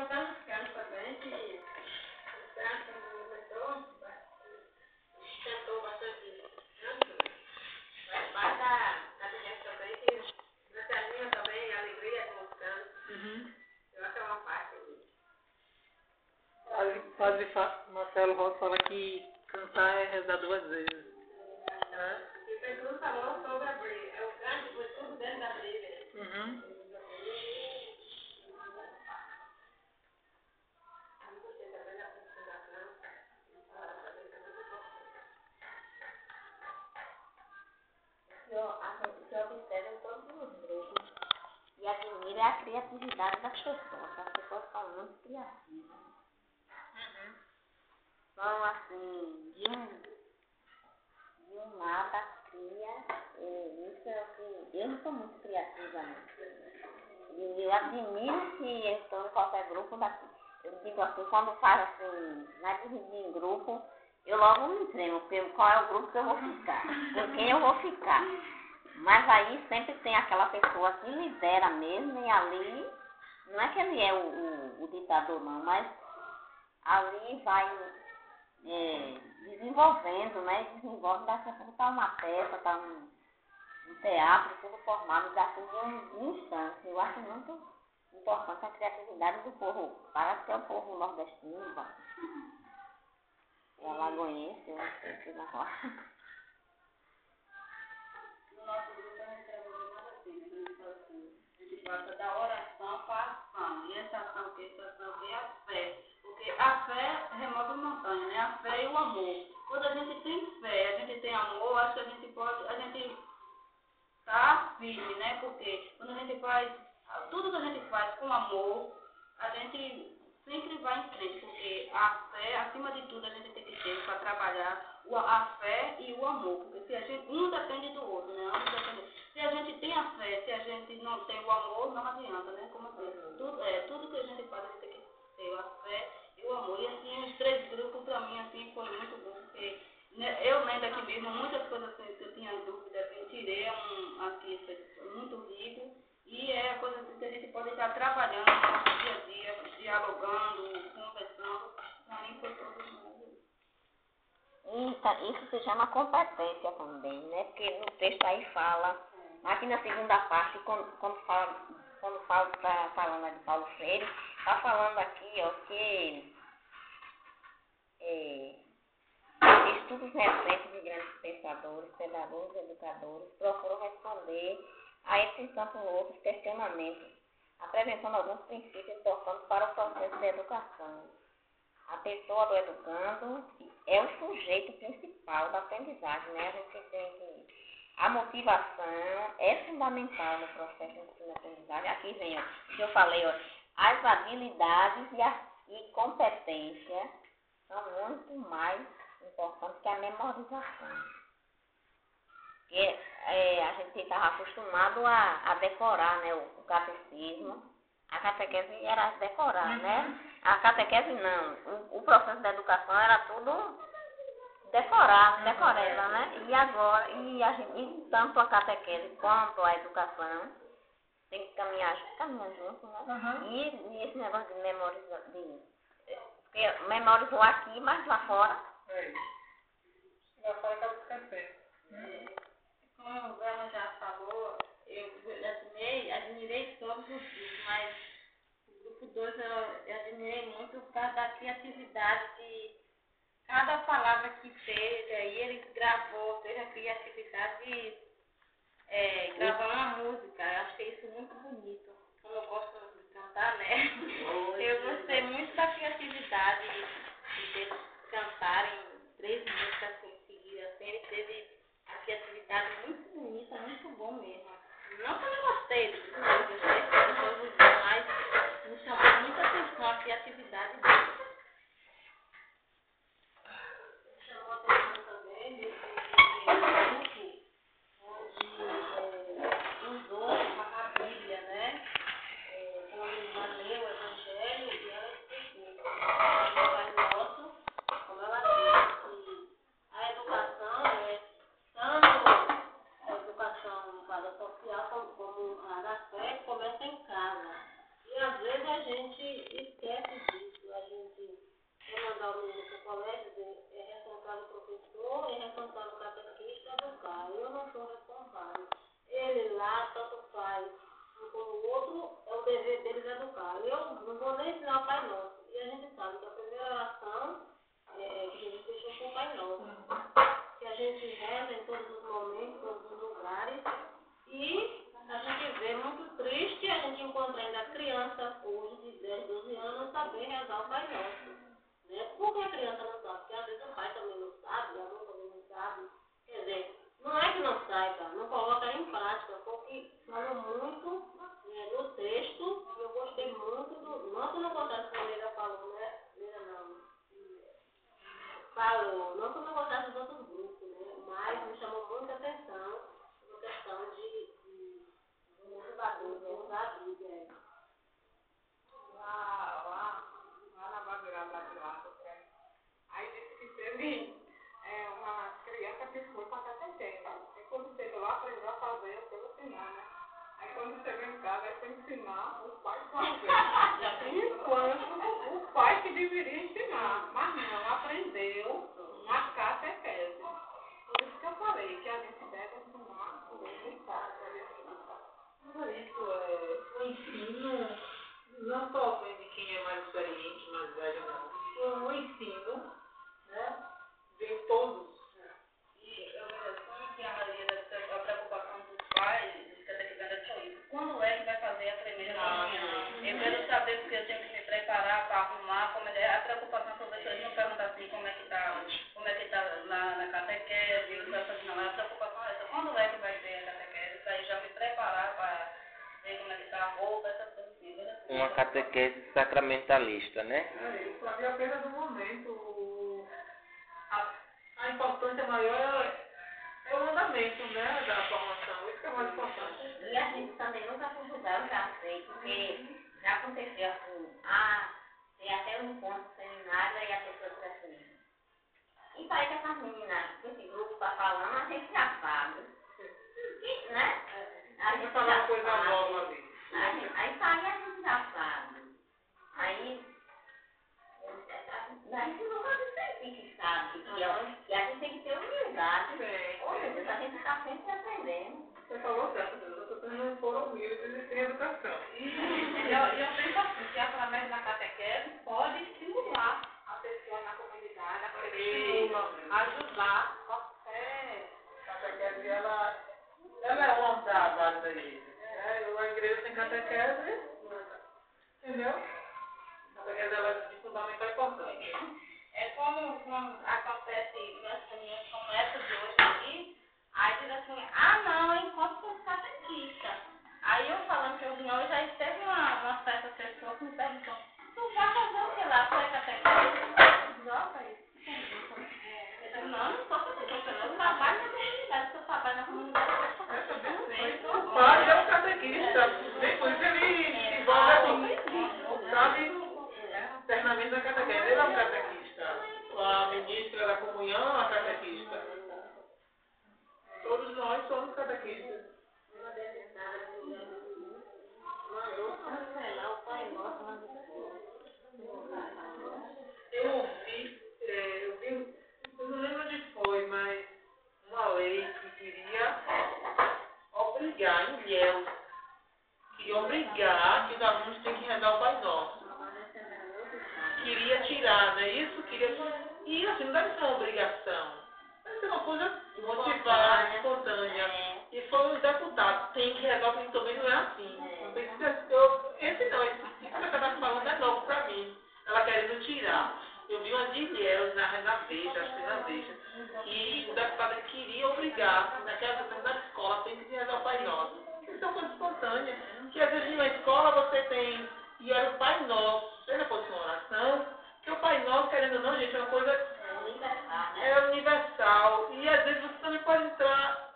botar nos cantos também, que os cantos cantou bastante canto. Vai dar catequese também, que na telinha também, alegria com os cantos. Eu acho que é uma parte disso. Padre Marcelo Rossi fala que cantar é rezar 2 vezes. E Jesus falou sobre a briga. O canto foi tudo dentro da briga. Eu observo em todos os grupos e admiro a criatividade das pessoas. As pessoas são muito criativas. São assim, de um nada cria. Isso é o que eu não sou muito criativa, não. E eu admiro que eu estou em qualquer grupo daqui. Eu digo assim, quando faz assim, na dividir em grupo, eu logo me tremo, qual é o grupo que eu vou ficar, com quem eu vou ficar. Mas aí sempre tem aquela pessoa que lidera mesmo, e ali, não é que ele é o ditador não, mas ali vai desenvolvendo, né? Desenvolve, daqui a pouco está uma peça, está um teatro, tudo formado, assim de um instante. Eu acho muito importante a criatividade do povo. Parece que é o povo nordestino, é alagoense, eu não sei o que vai falar. No nosso grupo a gente trabalha mais assim, né? A gente gosta da oração para a ação. E essa ação que é a fé. Porque a fé remove montanha, né? A fé e o amor. Quando a gente tem fé, a gente tem amor, acho que a gente tá firme, né? Porque quando a gente faz, tudo que a gente faz com amor, a gente sempre vai em frente, porque a fé, acima de tudo, a gente tem que ter para trabalhar a fé e o amor, porque se a gente, um depende do outro, né? Se a gente tem a fé, se a gente não tem o amor, não adianta, né? Como eu disse, tudo que a gente faz, a gente tem que ter a fé e o amor. E assim, os 3 grupos, para mim, assim, foi muito bom, porque eu lendo aqui mesmo, muitas coisas assim, que eu tinha dúvida, assim, tirei aqui, foi muito rico, e é a coisa assim, que a gente pode estar trabalhando no nosso dia a dia, dialogando, conversando. Para mim foi tudo maravilhoso. Isso se chama competência também, né? Porque no texto aí fala, aqui na segunda parte, quando está falando de Paulo Freire, está falando aqui, ó, que estudos recentes de grandes pensadores, pedagogos e educadores procuram responder a esses e tantos outros questionamentos, apresentando alguns princípios importantes para o processo de educação. A pessoa do educando é o sujeito principal da aprendizagem, né? A gente tem que... A motivação é fundamental no processo de ensino-aprendizagem. Aqui vem, ó, que eu falei, ó, as habilidades e competência são muito mais importantes que a memorização. Porque a gente estava acostumado a decorar, né, o catecismo. A catequese era decorar, né? A catequese não. O processo da educação era tudo decoreba, né? E agora, e tanto a catequese quanto a educação tem que caminhar junto, né? E esse negócio de memorizar, porque memorizou aqui, mas lá fora. Lá fora está buscando tempo. Como ela já falou, eu admirei todos os grupos, mas o grupo 2 eu admirei muito por causa da criatividade de cada palavra que fez, aí ele teve a criatividade de gravar uma música. Eu achei isso muito bonito. Como eu gosto de cantar, né? Eu gostei muito da criatividade de eles cantarem 3 músicas seguidas. Assim, ele teve a criatividade muito bonita, muito bom mesmo. Não que eu não gostei disso, eu gostei de todos os dias, mas me chamou muita atenção a criatividade dele. Chamou atenção também desse grupo onde usou a Bíblia, né? Quando ele leu o Evangelho e ela explicou. O Pai Nosso, como ela disse, que a educação tanto a educação social como a da fé ensinar o Pai Nosso. E a gente sabe que a primeira oração que Jesus deixou com o Pai Nosso. Que a gente reza em todos os momentos, em todos os lugares. E a gente vê muito triste a gente encontrar ainda criança hoje de 10, 12 anos não saber rezar o Pai Nosso. Né? Por que a criança não sabe? Porque às vezes o pai também não sabe, a mãe também não sabe. Quer dizer, não é que não saiba, não coloca em prática, porque falou muito no texto, e eu gostei muito do. Não que não gostasse que a Leila falou, né? Leila não. Falou, não que eu não gostasse dos outros grupos, né? Mas me chamou muita atenção a questão de motivador, de usar a Bíblia. Lá na Babilônia, aí disse que teve uma criança que foi para a catequese. Aí quando chegou lá, aprendeu a fazer pelo final, né? Aí quando chegou em casa, aí foi ensinar o pai a fazer. Enquanto o pai que deveria ensinar, mas não aprendeu na catequese. Por isso que eu falei que a gente deve ensinar o pai. Isso o ensino não só vem de quem é mais experiente, mais velho, não. O ensino, né, vem todos. E eu vejo assim que a maioria a preocupação dos pais, dos catequizantes é isso. Quando é que vai fazer a primeira comunhão? Eu quero saber porque eu tenho que me preparar para arrumar, como é a preocupação sobre isso. Eles não perguntam assim como é que tá na catequese, não, a preocupação é essa. Quando é que vai ter a catequese? Para já me preparar para ver como é que está a roupa, essas coisas assim. Uma catequese sacramentalista, né? Isso ali é apenas um momento. A importância maior é o andamento, né, da formação. Isso que é mais importante. E a gente também nunca foi julgar, eu já sei, porque já aconteceu assim, tem até um encontro seminário e a pessoa diz assim, e para que essas meninas, esse grupo está falando, a gente já sabe. Né? A gente falar uma coisa sabe. nova ali. Aí sai a gente já sabe. Aí a gente não pode sentir que sabe, que a gente tem que ter humildade. Ou seja, a gente está sempre aprendendo. Você falou certo, as pessoas não foram humildes e sem educação. E eu penso assim, que através da catequese pode estimular a pessoa na comunidade, a estimula, ajudar qualquer. A catequese, ela é uma das áreas da igreja. A igreja tem catequese, entendeu? A catequese ela é de fundamental importância. É como acontece nas reuniões como essa de hoje aqui, aí diz assim, não, encontro com catequista. Aí eu falando que eu vim hoje, aí teve uma certa pessoa que me perguntou, tu vai fazer o que lá? Tu é catequista? Não, pai. Eu digo, não sou catequista, eu trabalho na comunidade, se eu trabalho na comunidade, eu sou catequista. O pai é um catequista, depois ele se envolve assim, sabe? Internamente na catequese, ele é um catequista. A ministra da comunhão é uma catequista. Todos nós somos catequistas. Mandou cancelar o Pai Nosso, mas Eu ouvi, eu não lembro onde foi, mas uma lei que queria obrigar em Ilhéus, queria obrigar que os alunos têm que rezar o Pai Nosso. Queria tirar, não é isso? E assim, não deve ser uma obrigação. Deve ser uma coisa motivada, espontânea. E foi um deputado, tem que rezar, porque também não é assim. Não precisa esse que você está falando é novo para mim. Ela querendo tirar. Eu vi uma de Ilhéus na Veja, acho que na Veja, que o deputado queria obrigar, naquela questão da escola, tem que rezar o Pai Nosso. Isso é uma coisa espontânea. Que às vezes na escola você tem, e era o Pai Nosso, seja fosse uma oração, que o Pai Nosso, querendo ou não, gente, é uma coisa universal. E às vezes você também pode entrar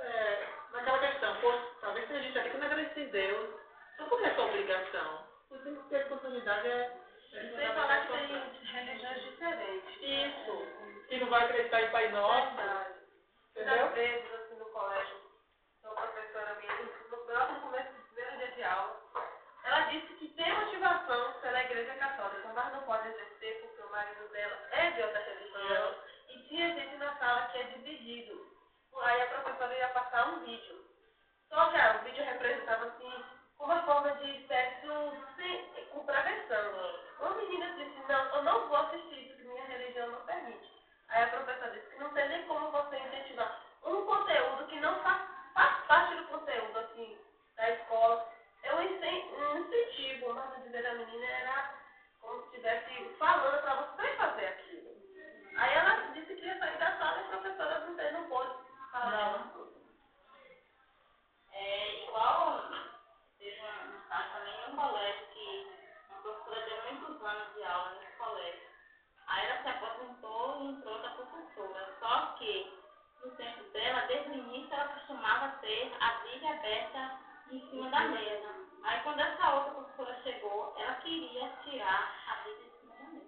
naquela questão, pô, talvez tenha gente aqui que não agradece em Deus. Então por que essa obrigação? Você tem que ter a oportunidade Sem falar que tem religiões diferentes. Isso. Que não vai acreditar em Pai Nosso. Entendeu? Às vezes, assim, no colégio, uma professora minha, no começo do primeiro dia de aula, ela disse que tem motivação pela igreja católica, mas não pode exercer porque o marido dela é de outra religião. E tinha gente na sala que é dividido. Aí a professora ia passar um vídeo. Só que o vídeo representava assim, uma forma de sexo com prevenção. Ou eu não vou assistir isso, que minha religião não permite. Aí a professora disse que não tem nem como você incentivar um conteúdo que não faz parte do conteúdo, assim, da escola. Eu incentivo, mas a dizer da menina era como se estivesse falando para você fazer aquilo. Aí ela disse que ia sair da sala e a professora não pôde falar. É igual, teve um caso também em um colégio que uma professora deu muitos anos de aula nesse colégio. Aí ela se aposentou e entrou outra professora. Só que, no tempo dela, desde o início, ela costumava ter a Bíblia aberta em cima da mesa. Aí quando essa outra professora chegou, ela queria tirar a Bíblia de cima da mesa.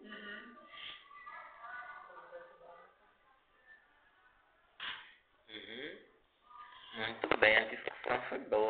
Muito bem, a discussão foi boa.